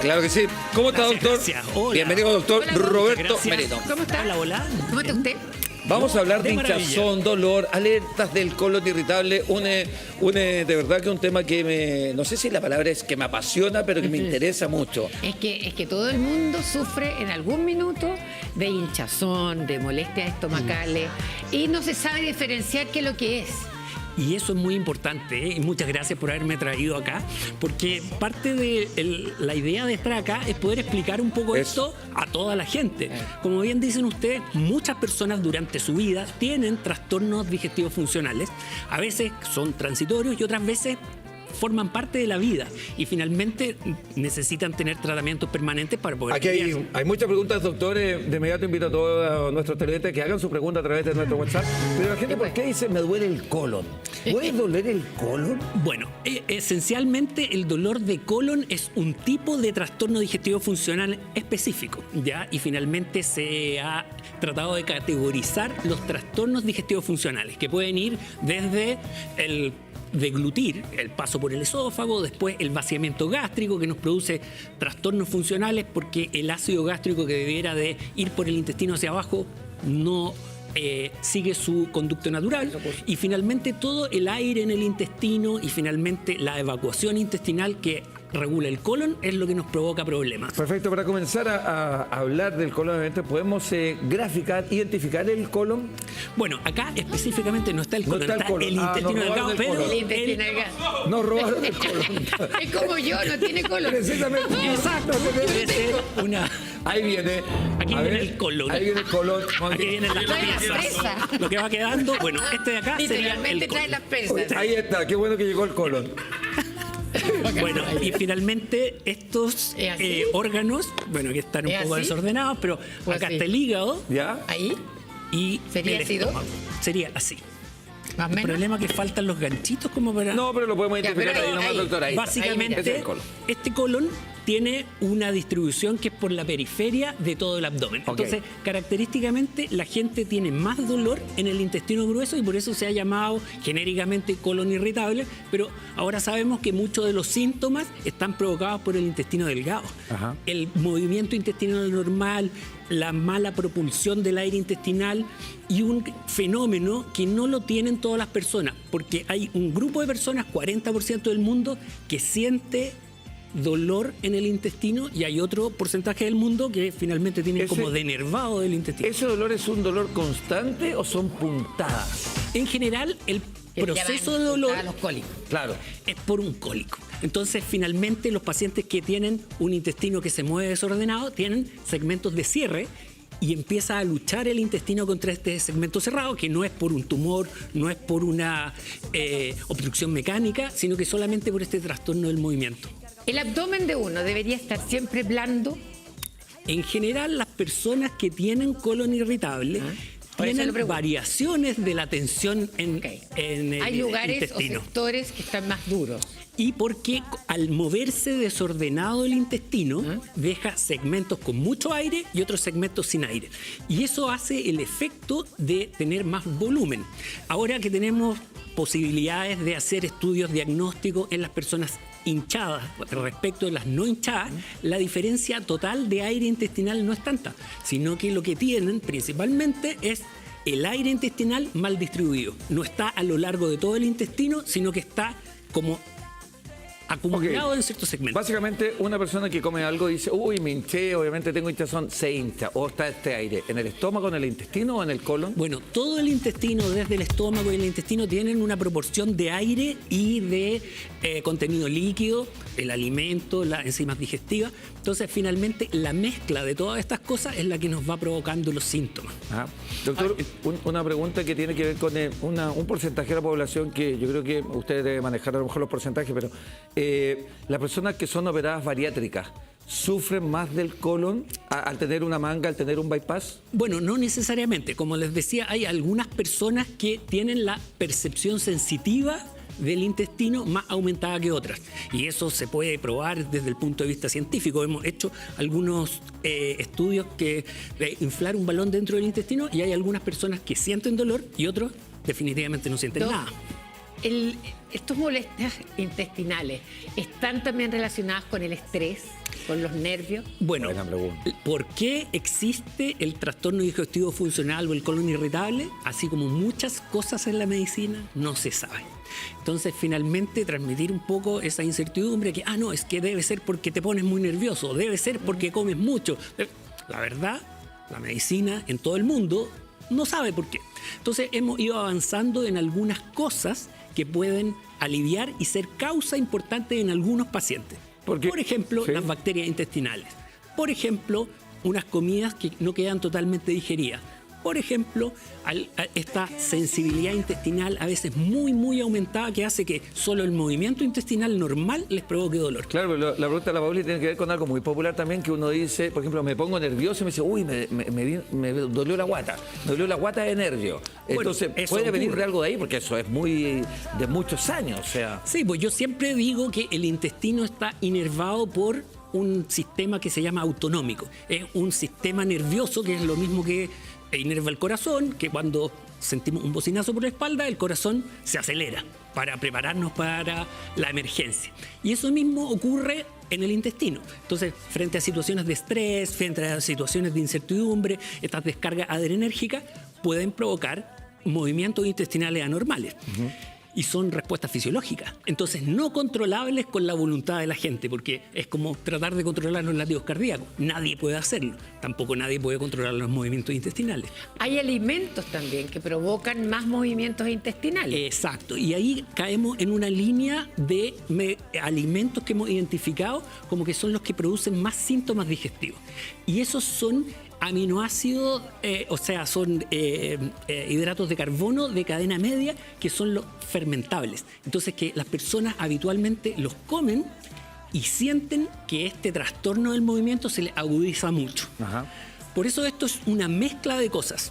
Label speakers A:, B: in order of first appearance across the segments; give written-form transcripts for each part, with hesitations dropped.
A: Claro que sí. ¿Cómo está, doctor?
B: Gracias. Hola.
A: Bienvenido, doctor
C: Hola,
A: Roberto
B: Gracias.
A: Merino.
C: ¿Cómo está?
B: Hola, hola.
C: ¿Cómo está usted?
A: Vamos a hablar de
B: De maravilla.
A: hinchazón, dolor, alertas del colon irritable. De verdad que un tema que no sé si la palabra es que me apasiona, pero que me interesa mucho.
C: Es que todo el mundo sufre en algún minuto de hinchazón, de molestias estomacales y no se sabe diferenciar qué es lo que es.
B: Y eso es muy importante, ¿eh? Y muchas gracias por haberme traído acá, porque parte de la idea de estar acá es poder explicar un poco esto a toda la gente. Como bien dicen ustedes, muchas personas durante su vida tienen trastornos digestivos funcionales. A veces son transitorios y otras veces forman parte de la vida y finalmente necesitan tener tratamientos permanentes para poder
A: Aquí
B: aliviarse.
A: hay muchas preguntas, doctor. De inmediato invito a todos nuestros televidentes que hagan su pregunta a través de nuestro WhatsApp. Pero la gente, ¿por qué dice me duele el colon? ¿Puede doler el colon?
B: Bueno, esencialmente el dolor de colon es un tipo de trastorno digestivo funcional específico, ¿ya? Y finalmente se ha tratado de categorizar los trastornos digestivos funcionales, que pueden ir desde el deglutir, el paso por el esófago, después el vaciamiento gástrico que nos produce trastornos funcionales porque el ácido gástrico que debiera de ir por el intestino hacia abajo no sigue su conducto natural, y finalmente todo el aire en el intestino y finalmente la evacuación intestinal que regula el colon es lo que nos provoca problemas.
A: Perfecto, para comenzar a hablar del colon, obviamente, ¿podemos graficar, identificar el colon?
B: Bueno, acá específicamente no está el
A: No
B: colon,
A: está el
B: está
A: colon.
B: el
A: Ah,
B: intestino
A: nos
B: delgado,
A: robaron el
B: pero
A: colon.
C: El intestino delgado.
A: Nos robaron el colon.
C: Es como yo, no tiene colon.
A: Precisamente.
B: exacto, debe ser una...
A: Ahí viene.
B: Aquí
A: A
B: viene
A: ver,
B: el colon.
A: Ahí viene el colon.
B: Aquí vienen las
C: Trae las
B: presas.
C: presas.
B: Lo que va quedando, bueno, este de acá sería
C: Literalmente
B: el
C: trae
B: colon.
C: las presas.
A: Ahí está, qué bueno que llegó el colon.
B: Bueno, y finalmente estos
C: ¿Es así?
B: órganos, bueno, que están un
C: ¿Es
B: poco
C: así?
B: desordenados, pero
C: Pues
B: acá
C: así.
B: está el hígado
A: ¿Ya?
C: Ahí,
B: y
C: ¿Sería
B: el
C: así, ¿no?
B: estómago. Sería así.
C: más o
B: El
C: menos.
B: problema es que faltan los ganchitos como para...
A: No, pero lo podemos
C: Ya,
A: identificar
C: pero
A: ahí nomás,
C: ahí,
A: doctor. Ahí está. Ese es
B: Básicamente,
A: el colon.
B: este colon tiene una distribución que es por la periferia de todo el abdomen.
A: Ok.
B: Entonces, característicamente, la gente tiene más dolor en el intestino grueso y por eso se ha llamado genéricamente colon irritable, pero ahora sabemos que muchos de los síntomas están provocados por el intestino delgado.
A: Ajá.
B: El movimiento intestinal normal, la mala propulsión del aire intestinal y un fenómeno que no lo tienen todas las personas, porque hay un grupo de personas, 40% del mundo, que siente dolor en el intestino y hay otro porcentaje del mundo que finalmente tiene
A: Ese-
B: como denervado del intestino.
A: ¿Ese dolor es un dolor constante o son puntadas?
B: En general, el
C: Que
B: proceso
C: llaman
B: de dolor
C: a los cólicos.
A: Claro.
B: es por un cólico. Entonces, finalmente, los pacientes que tienen un intestino que se mueve desordenado tienen segmentos de cierre y empieza a luchar el intestino contra este segmento cerrado, que no es por un tumor, no es por una obstrucción mecánica, sino que solamente por este trastorno del movimiento.
C: El abdomen de uno debería estar siempre blando.
B: En general, las personas que tienen colon irritable
C: Por eso lo
B: tienen
C: pregunto.
B: variaciones de la tensión en,
C: Ok.
B: en el
C: Hay lugares
B: intestino.
C: o sectores que están más duros.
B: Y porque al moverse desordenado el intestino, deja segmentos con mucho aire y otros segmentos sin aire. Y eso hace el efecto de tener más volumen. Ahora que tenemos posibilidades de hacer estudios diagnósticos en las personas hinchadas respecto de las no hinchadas, la diferencia total de aire intestinal no es tanta, sino que lo que tienen principalmente es el aire intestinal mal distribuido. No está a lo largo de todo el intestino, sino que está como acumulado
A: Ok.
B: en ciertos segmentos.
A: Básicamente, una persona que come algo dice, uy, me hinché, obviamente tengo hinchazón, se hincha. O está este aire, ¿en el estómago, en el intestino o en el colon?
B: Bueno, todo el intestino, desde el estómago y el intestino, tienen una proporción de aire y de contenido líquido, el alimento, las enzimas digestivas. Entonces, finalmente, la mezcla de todas estas cosas es la que nos va provocando los síntomas.
A: Ajá. Doctor, una pregunta que tiene que ver con un porcentaje de la población que yo creo que usted debe manejar a lo mejor los porcentajes, pero las personas que son operadas bariátricas, ¿sufren más del colon al tener una manga, al tener un bypass?
B: Bueno, no necesariamente. Como les decía, hay algunas personas que tienen la percepción sensitiva del intestino más aumentada que otras. Y eso se puede probar desde el punto de vista científico. Hemos hecho algunos estudios que inflar un balón dentro del intestino y hay algunas personas que sienten dolor y otros definitivamente no sienten
C: Doc,
B: nada.
C: Estos molestias intestinales están también relacionadas con el estrés, con los nervios.
B: Bueno,
A: Buena pregunta.
B: ¿por qué existe el trastorno digestivo funcional o el colon irritable? Así como muchas cosas en la medicina, no se sabe. Entonces, finalmente, transmitir un poco esa incertidumbre que, no, es que debe ser porque te pones muy nervioso, debe ser porque comes mucho. La verdad, la medicina en todo el mundo no sabe por qué. Entonces, hemos ido avanzando en algunas cosas que pueden aliviar y ser causa importante en algunos pacientes.
A: Porque,
B: por ejemplo,
A: sí,
B: las bacterias intestinales. Por ejemplo, unas comidas que no quedan totalmente digeridas. Por ejemplo, esta sensibilidad intestinal a veces muy, muy aumentada que hace que solo el movimiento intestinal normal les provoque dolor.
A: Claro, pero la pregunta de la Pauli tiene que ver con algo muy popular también, que uno dice, por ejemplo, me pongo nervioso y me dice, uy, me dolió la guata, me dolió la guata de nervio. Entonces,
B: eso
A: puede venir
B: ocurre
A: de algo de ahí, porque eso es muy de muchos años, o sea.
B: Sí, pues yo siempre digo que el intestino está inervado por un sistema que se llama autonómico. Es un sistema nervioso que es lo mismo que inerva el corazón, que cuando sentimos un bocinazo por la espalda, el corazón se acelera para prepararnos para la emergencia. Y eso mismo ocurre en el intestino. Entonces, frente a situaciones de estrés, frente a situaciones de incertidumbre, estas descargas adrenérgicas pueden provocar movimientos intestinales anormales. Y son respuestas fisiológicas. Entonces, no controlables con la voluntad de la gente, porque es como tratar de controlar los latidos cardíacos. Nadie puede hacerlo. Tampoco nadie puede controlar los movimientos intestinales.
C: Hay alimentos también que provocan más movimientos intestinales.
B: Exacto. Y ahí caemos en una línea de alimentos que hemos identificado como que son los que producen más síntomas digestivos. Y esos son aminoácidos, o sea, son hidratos de carbono de cadena media, que son los fermentables. Entonces, que las personas habitualmente los comen y sienten que este trastorno del movimiento se les agudiza mucho.
A: Ajá.
B: Por eso esto es una mezcla de cosas.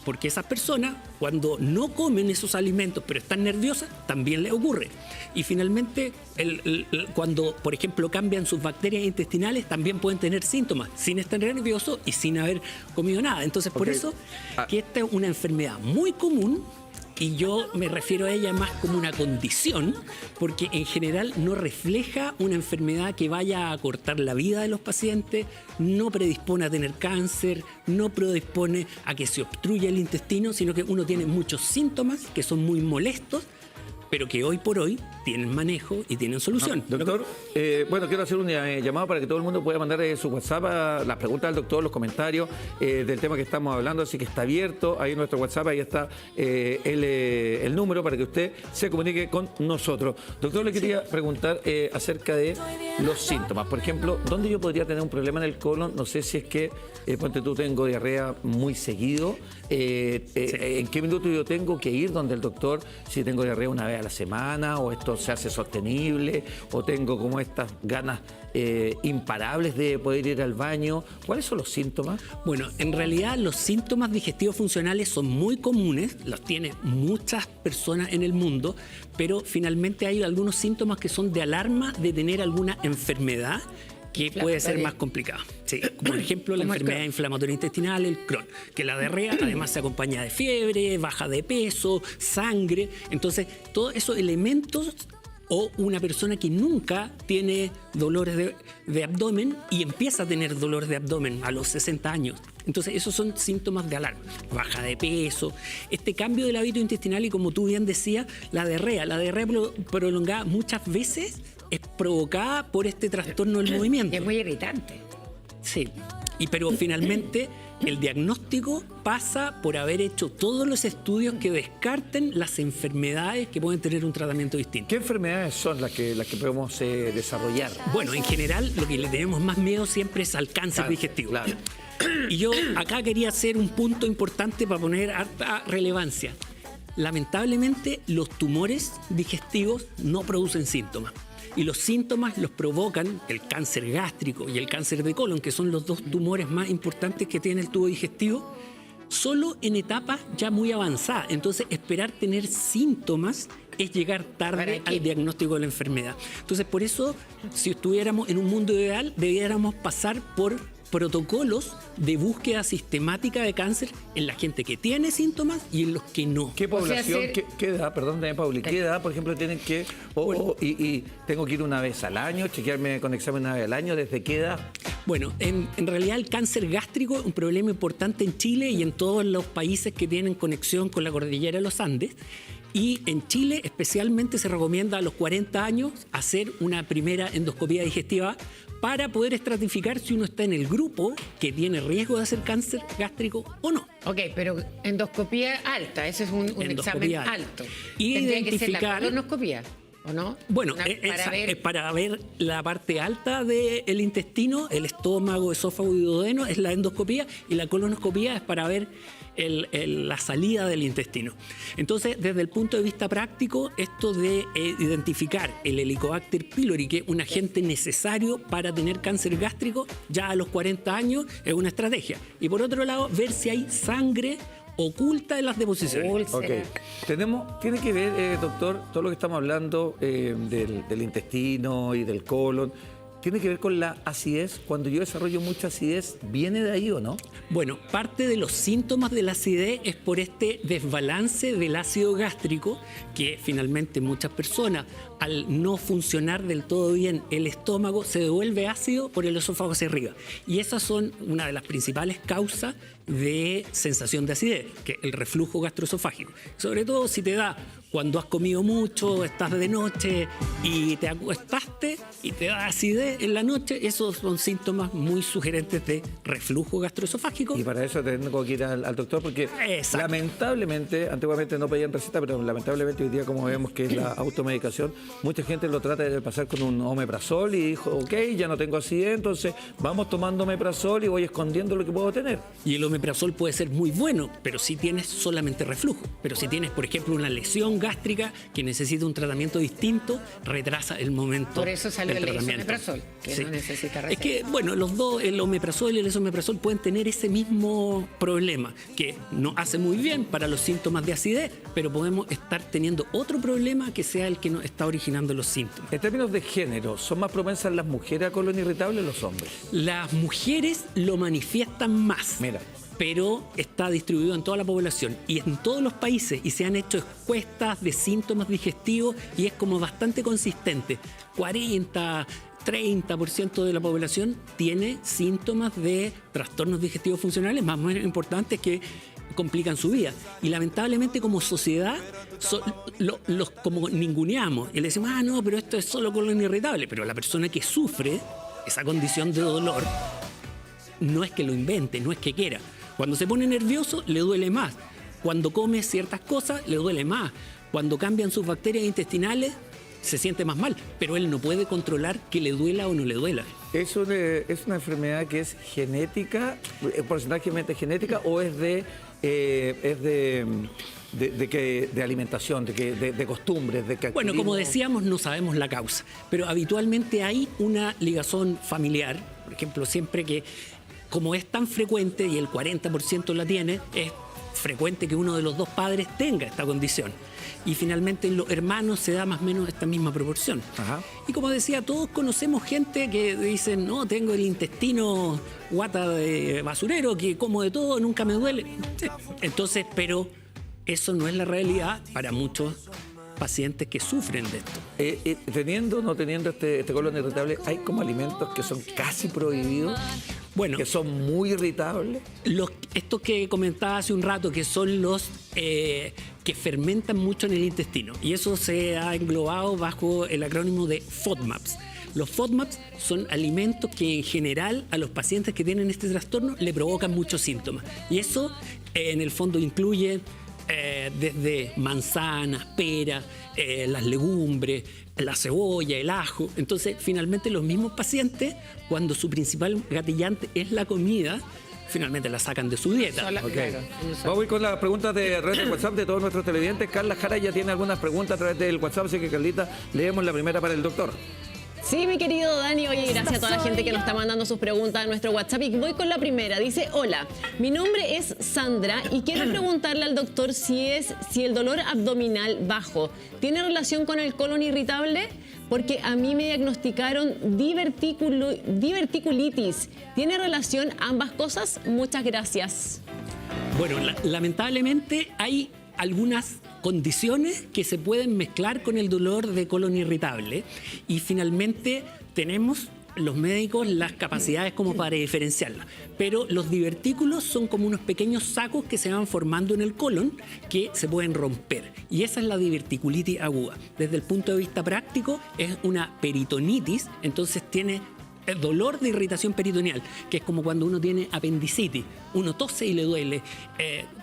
B: Porque esas personas, cuando no comen esos alimentos, pero están nerviosas, también les ocurre. Y finalmente, cuando, por ejemplo, cambian sus bacterias intestinales, también pueden tener síntomas, sin estar nerviosos y sin haber comido nada. Entonces, por eso, que esta es una enfermedad muy común, y yo me refiero a ella más como una condición, porque en general no refleja una enfermedad que vaya a acortar la vida de los pacientes, no predispone a tener cáncer, no predispone a que se obstruya el intestino, sino que uno tiene muchos síntomas que son muy molestos, pero que hoy por hoy tienen manejo y tienen solución.
A: Doctor, bueno, quiero hacer un llamado para que todo el mundo pueda mandar su WhatsApp a las preguntas del doctor, los comentarios del tema que estamos hablando, así que está abierto ahí nuestro WhatsApp, ahí está el número para que usted se comunique con nosotros. Doctor, le quería preguntar acerca de los síntomas. Por ejemplo, ¿dónde yo podría tener un problema en el colon? No sé si es que, ponte tú, tengo diarrea muy seguido. ¿En qué minuto yo tengo que ir donde el doctor si tengo diarrea una vez a la semana, o esto se hace sostenible, o tengo como estas ganas imparables de poder ir al baño? ¿Cuáles son los síntomas?
B: Bueno, en realidad los síntomas digestivos funcionales son muy comunes, los tienen muchas personas en el mundo, pero finalmente hay algunos síntomas que son de alarma de tener alguna enfermedad que puede ser más complicada. Sí, como por ejemplo la enfermedad inflamatoria intestinal, el Crohn, que la diarrea además se acompaña de fiebre, baja de peso, sangre. Entonces, todos esos elementos, o una persona que nunca tiene dolores de abdomen y empieza a tener dolores de abdomen a los 60 años. Entonces, esos son síntomas de alarma. Baja de peso, este cambio del hábito intestinal y, como tú bien decías, la diarrea prolongada muchas veces es provocada por este trastorno del movimiento.
C: Es muy irritante.
B: Sí, pero finalmente el diagnóstico pasa por haber hecho todos los estudios que descarten las enfermedades que pueden tener un tratamiento distinto.
A: ¿Qué enfermedades son las que podemos desarrollar?
B: Bueno, en general lo que le tenemos más miedo siempre es al cáncer digestivo.
A: Claro.
B: Y yo acá quería hacer un punto importante para poner harta relevancia. Lamentablemente, los tumores digestivos no producen síntomas. Y los síntomas los provocan el cáncer gástrico y el cáncer de colon, que son los dos tumores más importantes que tiene el tubo digestivo, solo en etapas ya muy avanzadas. Entonces, esperar tener síntomas es llegar tarde al diagnóstico de la enfermedad. Entonces, por eso, si estuviéramos en un mundo ideal, debiéramos pasar por protocolos de búsqueda sistemática de cáncer en la gente que tiene síntomas y en los que no.
A: ¿Qué población,
C: ser-
A: qué edad, perdón, también, Pauli, qué edad, por ejemplo, tienen que, y tengo que ir una vez al año, chequearme con examen una vez al año, ¿desde qué edad?
B: Bueno, en realidad el cáncer gástrico es un problema importante en Chile y en todos los países que tienen conexión con la cordillera de los Andes. Y en Chile especialmente se recomienda a los 40 años hacer una primera endoscopía digestiva para poder estratificar si uno está en el grupo que tiene riesgo de hacer cáncer gástrico o no.
C: Ok, pero endoscopía alta, ese es un examen
B: Endoscopía
C: alto.
B: alta. Y
C: Tendría que ser la
B: identificar-
C: colonoscopía, ¿o no?
B: Bueno,
C: Para ver-
B: es para ver la parte alta del intestino, el estómago, esófago y duodeno, es la endoscopía, y la colonoscopía es para ver la salida del intestino. Entonces, desde el punto de vista práctico, esto de identificar el Helicobacter pylori, que es un agente necesario para tener cáncer gástrico, ya a los 40 años es una estrategia. Y por otro lado, ver si hay sangre oculta en las deposiciones.
C: Úlcera.
A: Tiene que ver, doctor, todo lo que estamos hablando del intestino y del colon, ¿tiene que ver con la acidez? Cuando yo desarrollo mucha acidez, ¿viene de ahí o no?
B: Bueno, parte de los síntomas de la acidez es por este desbalance del ácido gástrico que finalmente muchas personas, al no funcionar del todo bien el estómago, se devuelve ácido por el esófago hacia arriba. Y esas son una de las principales causas de sensación de acidez, que es el reflujo gastroesofágico. Sobre todo si te da cuando has comido mucho, estás de noche y te acuestaste y te da acidez en la noche, esos son síntomas muy sugerentes de reflujo gastroesofágico.
A: Y para eso tengo que ir al doctor porque
B: Exacto.
A: lamentablemente, antiguamente no pedían receta, pero lamentablemente hoy día como vemos que es la automedicación, mucha gente lo trata de pasar con un omeprazol y dijo, ok, ya no tengo acidez, entonces vamos tomando omeprazol y voy escondiendo lo que puedo tener.
B: Y el omeprazol puede ser muy bueno, pero si tienes solamente reflujo. Pero si tienes, por ejemplo, una lesión gástrica que necesita un tratamiento distinto, retrasa el momento
C: Por eso salió
B: del
C: el
B: tratamiento.
C: esomeprazol, que no necesita receta.
B: Es que, bueno, los dos, el omeprazol y el esomeprazol, pueden tener ese mismo problema, que nos hace muy bien para los síntomas de acidez, pero podemos estar teniendo otro problema que sea el que nos está originando los síntomas.
A: En términos de género, ¿son más propensas las mujeres a colon irritable o los hombres?
B: Las mujeres lo manifiestan más.
A: Mira.
B: Pero está distribuido en toda la población y en todos los países, y se han hecho encuestas de síntomas digestivos y es como bastante consistente. 30% de la población tiene síntomas de trastornos digestivos funcionales más o menos importantes que complican su vida. Y lamentablemente como sociedad los como ninguneamos y le decimos, no, pero esto es solo colon irritable. Pero la persona que sufre esa condición de dolor no es que lo invente, no es que quiera. Cuando se pone nervioso, le duele más. Cuando come ciertas cosas, le duele más. Cuando cambian sus bacterias intestinales, se siente más mal. Pero él no puede controlar que le duela o no le duela.
A: ¿Es una enfermedad que es genética, porcentajemente genética, o es de alimentación, de costumbres, de que
B: Bueno, como
A: adquirimos?
B: decíamos, no sabemos la causa. Pero habitualmente hay una ligazón familiar. Por ejemplo, siempre que, como es tan frecuente y el 40% la tiene, es frecuente que uno de los dos padres tenga esta condición. Y finalmente en los hermanos se da más o menos esta misma proporción.
A: Ajá.
B: Y como decía, todos conocemos gente que dicen, no, tengo el intestino guata de basurero, que como de todo, nunca me duele. Sí. Entonces, pero eso no es la realidad para muchos pacientes que sufren de esto.
A: Teniendo o no teniendo este colon irritable, hay como alimentos que son casi prohibidos,
B: Bueno,
A: que son muy irritables.
B: estos que comentaba hace un rato, que son los que fermentan mucho en el intestino. Y eso se ha englobado bajo el acrónimo de FODMAPs. Los FODMAPs son alimentos que en general a los pacientes que tienen este trastorno le provocan muchos síntomas. Y eso en el fondo incluye desde manzanas, peras, las legumbres, la cebolla, el ajo. Entonces, finalmente los mismos pacientes, cuando su principal gatillante es la comida, finalmente la sacan de su dieta.
C: Claro,
A: Vamos a ir con las preguntas de red de WhatsApp de todos nuestros televidentes. Carla Jara ya tiene algunas preguntas a través del WhatsApp, así que Carlita, leemos la primera para el doctor.
D: Sí, mi querido Dani, oye, gracias a toda la gente que nos está mandando sus preguntas a nuestro WhatsApp. Y voy con la primera. Dice, hola, mi nombre es Sandra y quiero preguntarle al doctor si el dolor abdominal bajo tiene relación con el colon irritable. porque a mí me diagnosticaron diverticulitis. ¿Tiene relación ambas cosas? Muchas gracias.
B: Bueno, lamentablemente hay algunas condiciones que se pueden mezclar con el dolor de colon irritable y finalmente tenemos los médicos las capacidades como para diferenciarlas. Pero los divertículos son como unos pequeños sacos que se van formando en el colon que se pueden romper. Y esa es la diverticulitis aguda. Desde el punto de vista práctico es una peritonitis, entonces tiene el dolor de irritación peritoneal, que es como cuando uno tiene apendicitis. Uno tose y le duele,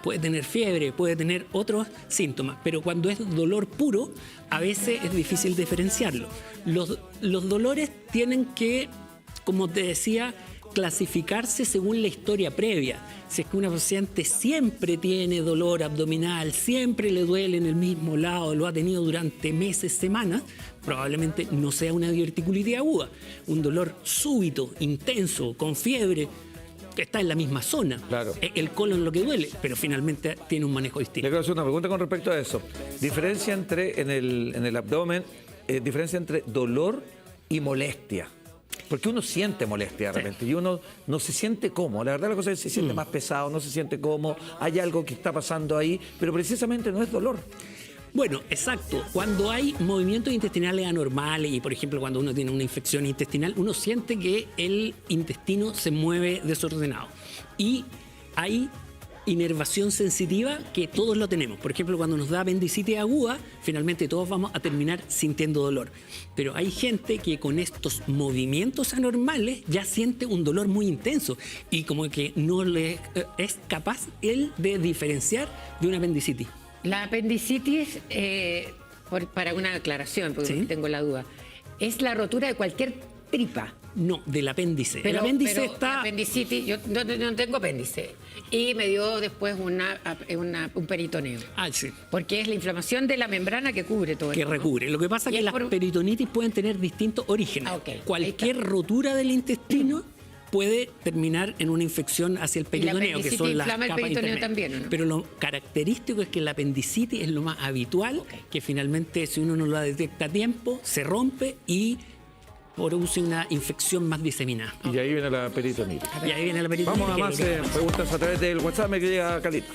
B: puede tener fiebre, puede tener otros síntomas, pero cuando es dolor puro, a veces es difícil diferenciarlo. Los dolores tienen que, como te decía, clasificarse según la historia previa. Si es que una paciente siempre tiene dolor abdominal, siempre le duele en el mismo lado, lo ha tenido durante meses, semanas, probablemente no sea una diverticulitis aguda. Un dolor súbito, intenso, con fiebre, que está en la misma zona.
A: Claro.
B: El colon lo que duele, pero finalmente tiene un manejo
A: Le
B: distinto.
A: quiero hacer una pregunta con respecto a eso. Diferencia entre, en el abdomen, diferencia entre dolor y molestia. Porque uno siente molestia de repente y uno no se siente cómodo. La verdad la cosa es que se siente más pesado, no se siente cómodo, hay algo que está pasando ahí, pero precisamente no es dolor.
B: Bueno, exacto. Cuando hay movimientos intestinales anormales y, por ejemplo, cuando uno tiene una infección intestinal, uno siente que el intestino se mueve desordenado. Y hay inervación sensitiva que todos lo tenemos. Por ejemplo, cuando nos da apendicitis aguda, finalmente todos vamos a terminar sintiendo dolor. Pero hay gente que con estos movimientos anormales ya siente un dolor muy intenso y como que no le es capaz él de diferenciar de una apendicitis.
C: La apendicitis, para una aclaración, porque
B: Sí.
C: tengo la duda, es la rotura de cualquier tripa.
B: No, del apéndice. El apéndice
C: pero
B: está...
C: la apendicitis, yo no tengo apéndice. Y me dio después un peritoneo.
B: Ah, sí.
C: Porque es la inflamación de la membrana que cubre todo
B: Que
C: esto, ¿no?
B: recubre. Lo que pasa es
C: Y
B: que
C: es
B: las
C: por-
B: peritonitis pueden tener distintos orígenes.
C: Ah, ok. Ahí
B: Cualquier
C: está.
B: rotura del intestino puede terminar en una infección hacia el peritoneo, que
C: apendicitis
B: son las
C: inflama el
B: capas
C: peritoneo
B: intermedias.
C: también, ¿o no?
B: Pero lo característico es que la apendicitis es lo más habitual, que finalmente si uno no la detecta a tiempo, se rompe y produce una infección más diseminada.
A: Y ahí viene la peritonitis.
B: Y ahí viene la peritonitis.
A: Vamos a más preguntas a través del WhatsApp, me quería Calita.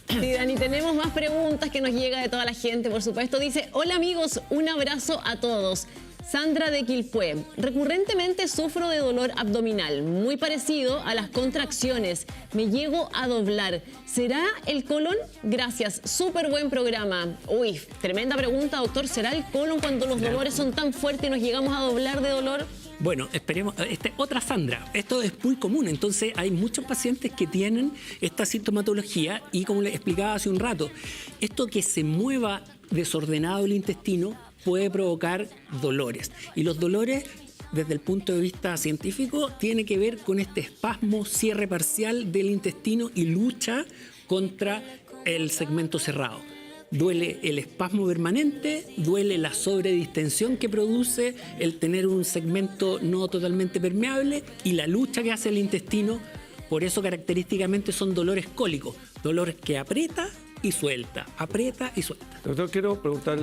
D: Sí, Dani, tenemos más preguntas que nos llega de toda la gente, por supuesto. Dice, hola amigos, un abrazo a todos. Sandra de Quilpué, recurrentemente sufro de dolor abdominal, muy parecido a las contracciones. Me llego a doblar. ¿Será el colon? Gracias, súper buen programa. Uy, tremenda pregunta, doctor. ¿Será el colon cuando los dolores son tan fuertes y nos llegamos a doblar de dolor?
B: Bueno, esperemos. Otra Sandra. Esto es muy común. Entonces, hay muchos pacientes que tienen esta sintomatología y, como les explicaba hace un rato, esto que se mueva desordenado el intestino puede provocar dolores. Y los dolores, desde el punto de vista científico, tiene que ver con este espasmo, cierre parcial del intestino y lucha contra el segmento cerrado. Duele el espasmo permanente, duele la sobredistensión que produce el tener un segmento no totalmente permeable y la lucha que hace el intestino. Por eso característicamente son dolores cólicos, dolores que aprieta y suelta, aprieta y suelta.
A: Doctor, quiero preguntarle